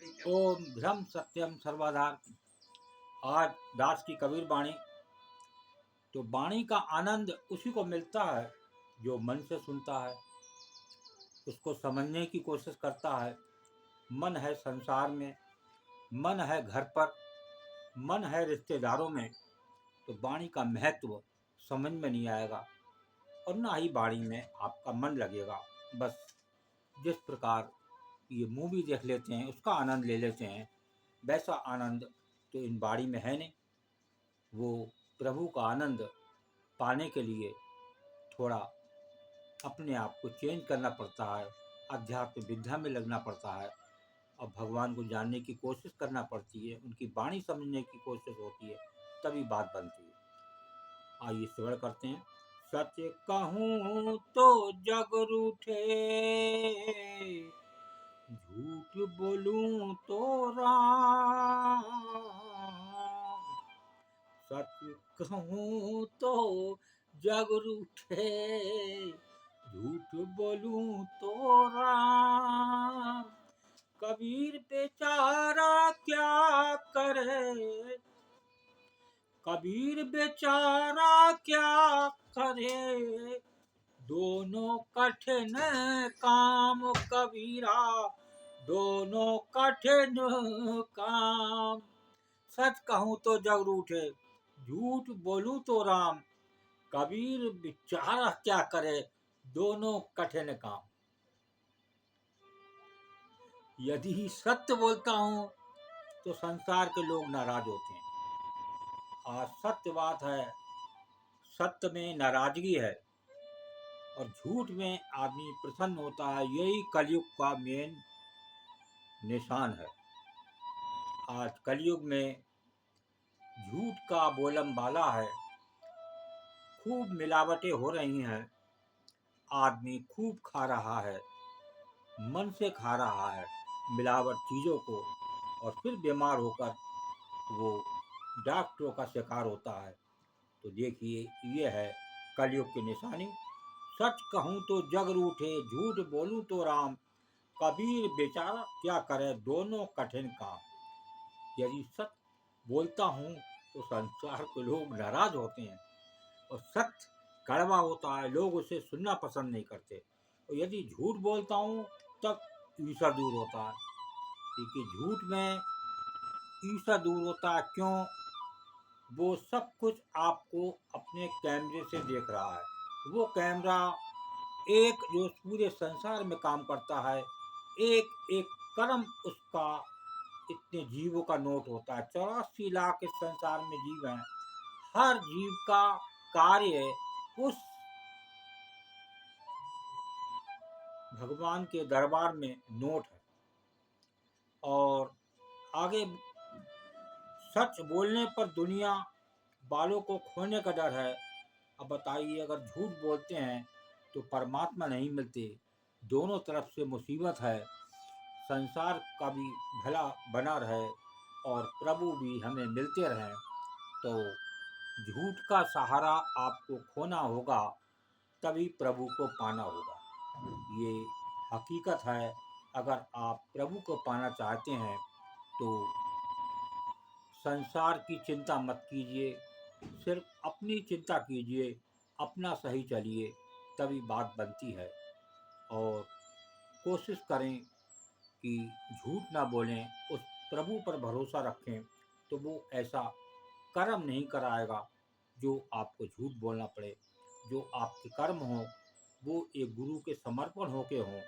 ओम ब्रह्म सत्यम सर्वाधार। आज दास की कबीर वाणी। तो वाणी का आनंद उसी को मिलता है जो मन से सुनता है, उसको समझने की कोशिश करता है। मन है संसार में, मन है घर पर, मन है रिश्तेदारों में, तो वाणी का महत्व समझ में नहीं आएगा और ना ही वाणी में आपका मन लगेगा। बस जिस प्रकार ये मूवी देख लेते हैं, उसका आनंद ले लेते हैं, वैसा आनंद तो इन वाणी में है नहीं। वो प्रभु का आनंद पाने के लिए थोड़ा अपने आप को चेंज करना पड़ता है, अध्यात्म विद्या में लगना पड़ता है और भगवान को जानने की कोशिश करना पड़ती है, उनकी वाणी समझने की कोशिश होती है, तभी बात बनती है। आइए श्रवण करते हैं। सच कहूँ तो जग रूठे, झूठ बोलूं तो राम। सच कहूँ तो जग रूठे, झूठ बोलूं तो राम। कबीर बेचारा क्या करे, कबीर बेचारा क्या करे, दोनों कठिन काम कबीरा, दोनों कठिन काम। सच कहूँ तो जग रूठे, झूठ बोलूं तो राम। कबीर बेचारा क्या करे, दोनों कठिन काम। यदि सत्य बोलता हूँ तो संसार के लोग नाराज होते हैं। आज सत्य बात है, सत्य में नाराजगी है और झूठ में आदमी प्रसन्न होता है। यही कलयुग का मेन निशान है। आज कलयुग में झूठ का बोलबाला है, खूब मिलावटें हो रही हैं, आदमी खूब खा रहा है, मन से खा रहा है मिलावट चीज़ों को और फिर बीमार होकर वो डॉक्टरों का शिकार होता है। तो देखिए, ये है कलयुग की निशानी। सच कहूँ तो जग रूठे, झूठ बोलूँ तो राम। कबीर बेचारा क्या करे, दोनों कठिन काम। यदि सत्य बोलता हूँ तो संसार के लोग नाराज होते हैं और सत्य कड़वा होता है, लोग उसे सुनना पसंद नहीं करते। और यदि झूठ बोलता हूँ तब ईर्ष्या दूर होता है, क्योंकि झूठ में ईर्ष्या दूर होता है। क्यों? वो सब कुछ आपको अपने कैमरे से देख रहा है। वो कैमरा एक जो पूरे संसार में काम करता है, एक एक कर्म उसका इतने जीवों का नोट होता है। 84 लाख इस संसार में जीव हैं, हर जीव का कार्य उस भगवान के दरबार में नोट है। और आगे सच बोलने पर दुनिया वालों को खोने का डर है। अब बताइए, अगर झूठ बोलते हैं तो परमात्मा नहीं मिलते, दोनों तरफ से मुसीबत है। संसार का भी भला बना रहे और प्रभु भी हमें मिलते रहें, तो झूठ का सहारा आपको खोना होगा, तभी प्रभु को पाना होगा। ये हकीकत है। अगर आप प्रभु को पाना चाहते हैं तो संसार की चिंता मत कीजिए, सिर्फ अपनी चिंता कीजिए, अपना सही चलिए, तभी बात बनती है। और कोशिश करें कि झूठ ना बोलें, उस प्रभु पर भरोसा रखें, तो वो ऐसा कर्म नहीं कराएगा जो आपको झूठ बोलना पड़े। जो आपके कर्म हों वो एक गुरु के समर्पण होके हों,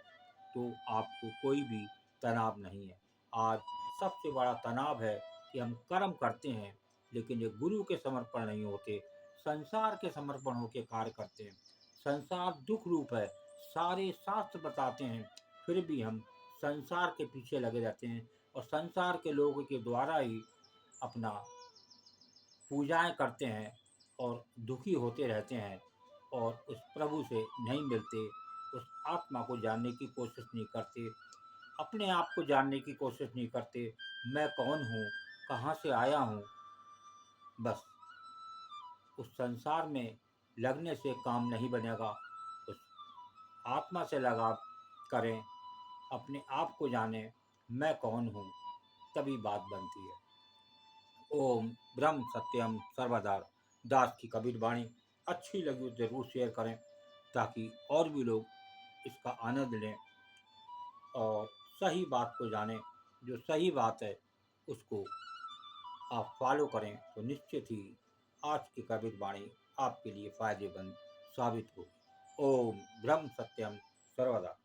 तो आपको कोई भी तनाव नहीं है। आज सबसे बड़ा तनाव है कि हम कर्म करते हैं लेकिन ये गुरु के समर्पण नहीं होते, संसार के समर्पण होकर कार्य करते हैं। संसार दुख रूप है, सारे शास्त्र बताते हैं, फिर भी हम संसार के पीछे लगे रहते हैं और संसार के लोगों के द्वारा ही अपना पूजाएं करते हैं और दुखी होते रहते हैं और उस प्रभु से नहीं मिलते, उस आत्मा को जानने की कोशिश नहीं करते, अपने आप को जानने की कोशिश नहीं करते। मैं कौन हूँ, कहाँ से आया हूँ। बस उस संसार में लगने से काम नहीं बनेगा। उस आत्मा से लगाव करें, अपने आप को जानें, मैं कौन हूँ, तभी बात बनती है। ओम ब्रह्म सत्यम सर्वदा दास की कबीर वाणी अच्छी लगी तो ज़रूर शेयर करें, ताकि और भी लोग इसका आनंद लें और सही बात को जानें। जो सही बात है उसको आप फॉलो करें तो निश्चित ही आज की कबीर वाणी आपके लिए फ़ायदेमंद साबित होगी। ओम ब्रह्म सत्यम सर्वदा।